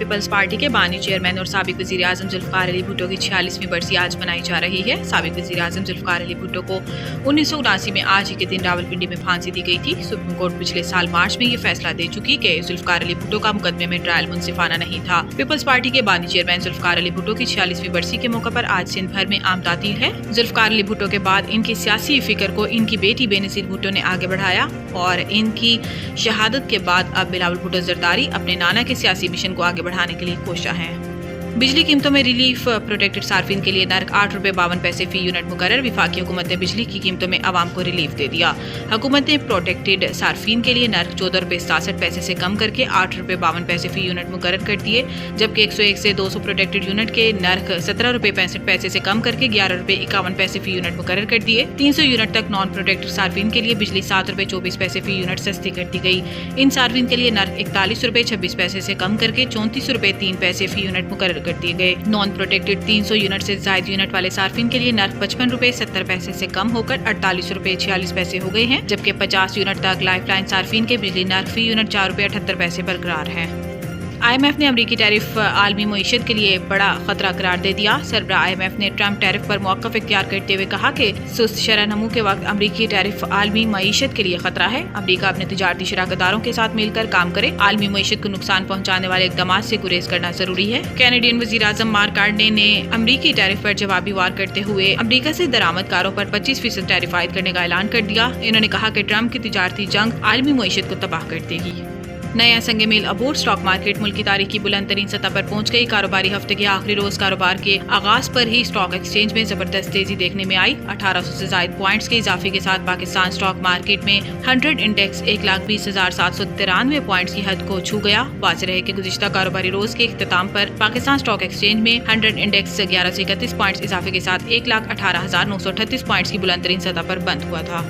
Peoples party کے بانی chairman اور سابق وزیر اعظم ذوالفقار علی بھٹو کی 46ویں برسی آج منائی جا رہی ہے۔ سابق وزیر اعظم ذوالفقار علی بھٹو کو 1979 میں آج ہی کے دن راولپنڈی میں پھانسی دی گئی تھی۔ سپریم کورٹ پچھلے سال مارچ میں یہ فیصلہ دے چکی کہ ذوالفقار علی بھٹو کا مقدمے میں ٹرائل منصفانہ نہیں تھا۔ پیپلز پارٹی کے بانی چیئرمین ذوالفقار علی بھٹو کی 46ویں برسی کے موقع پر آج سندھ بھر میں عام تعطیل ہے۔ ذوالفقار علی بھٹو کے بعد ان کی سیاسی فکر کو ان کی بیٹی بے نظیر بھٹو نے آگے بڑھایا اور ان کی شہادت کے بعد اب بلاول بھٹو زرداری اپنے نانا کے سیاسی مشن کو آگے بڑھانے کے لیے کوشاں ہیں۔ بجلی قیمتوں میں ریلیف، پروٹیکٹڈ صارفین کے لیے نرخ 8 روپے 52 پیسے فی یونٹ مقرر۔ وفاقی حکومت نے بجلی کی قیمتوں میں عوام کو ریلیف دے دیا۔ حکومت نے پروٹیکٹڈ صارفین کے لیے نرخ 14 روپے 67 پیسے سے کم کر کے 8 روپے 52 پیسے فی یونٹ مقرر کر دیے، جبکہ 101 سے 200 پروٹیکٹڈ یونٹ کے نرخ 17 روپے 65 پیسے سے کم کر کے 11 روپے 51 پیسے فی یونٹ مقرر کر دیے۔ 300 یونٹ تک نان پروٹیکٹڈ صارفین کے لیے بجلی 7 روپے 24 پیسے فی یونٹ سستی کر دی گئی۔ ان صارفین کے لیے نرخ 41 روپے 26 پیسے سے کم کر کے 34 روپے 3 پیسے فی یونٹ مقرر کر دیے گئے۔ نان پروٹیکٹڈ 300 یونٹ سے زائد یونٹ والے صارفین کے لیے نرخ 55 روپے 70 پیسے سے کم ہو کر 48 روپے 46 پیسے ہو گئے ہیں، جبکہ 50 یونٹ تک لائف لائن صارفین کے بجلی نرخ فی یونٹ 4 روپے 78 پیسے برقرار ہے۔ IMF نے امریکی ٹیرف عالمی معیشت کے لیے بڑا خطرہ قرار دے دیا۔ سربراہ IMF نے ٹرمپ ٹیرف پر موقف اختیار کرتے ہوئے کہا کہ سست شرح نمو کے وقت امریکی ٹیرف عالمی معیشت کے لیے خطرہ ہے۔ امریکہ اپنے تجارتی شراکت داروں کے ساتھ مل کر کام کرے، عالمی معیشت کو نقصان پہنچانے والے اقدامات سے گریز کرنا ضروری ہے۔ کینیڈین وزیر اعظم مارک کارنی نے امریکی ٹیرف پر جوابی وار کرتے ہوئے امریکہ سے درآمد کاروں پر 25% ٹیرف عائد کرنے کا اعلان کر دیا۔ انہوں نے کہا کہ ٹرمپ کی تجارتی جنگ عالمی معیشت کو تباہ کر دے گی۔ نیا سنگ میل عبور اسٹاک مارکیٹ ملک کی تاریخ کی بلند ترین سطح پر پہنچ گئی۔ کاروباری ہفتے کے آخری روز کاروبار کے آغاز پر ہی اسٹاک ایکسچینج میں زبردست تیزی دیکھنے میں آئی۔ 1800 سے زائد پوائنٹس کے اضافے کے ساتھ پاکستان اسٹاک مارکیٹ میں 100 انڈیکس 1,20,793 پوائنٹس کی حد کو چھو گیا۔ واضح ہے کہ گزشتہ کاروباری روز کے اختتام پر پاکستان اسٹاک ایکسچینج میں 100 انڈیکس 11 سے 31 پوائنٹس اضافے کے ساتھ 1,18,938 پوائنٹس کی بلند ترین سطح پر بند ہوا تھا۔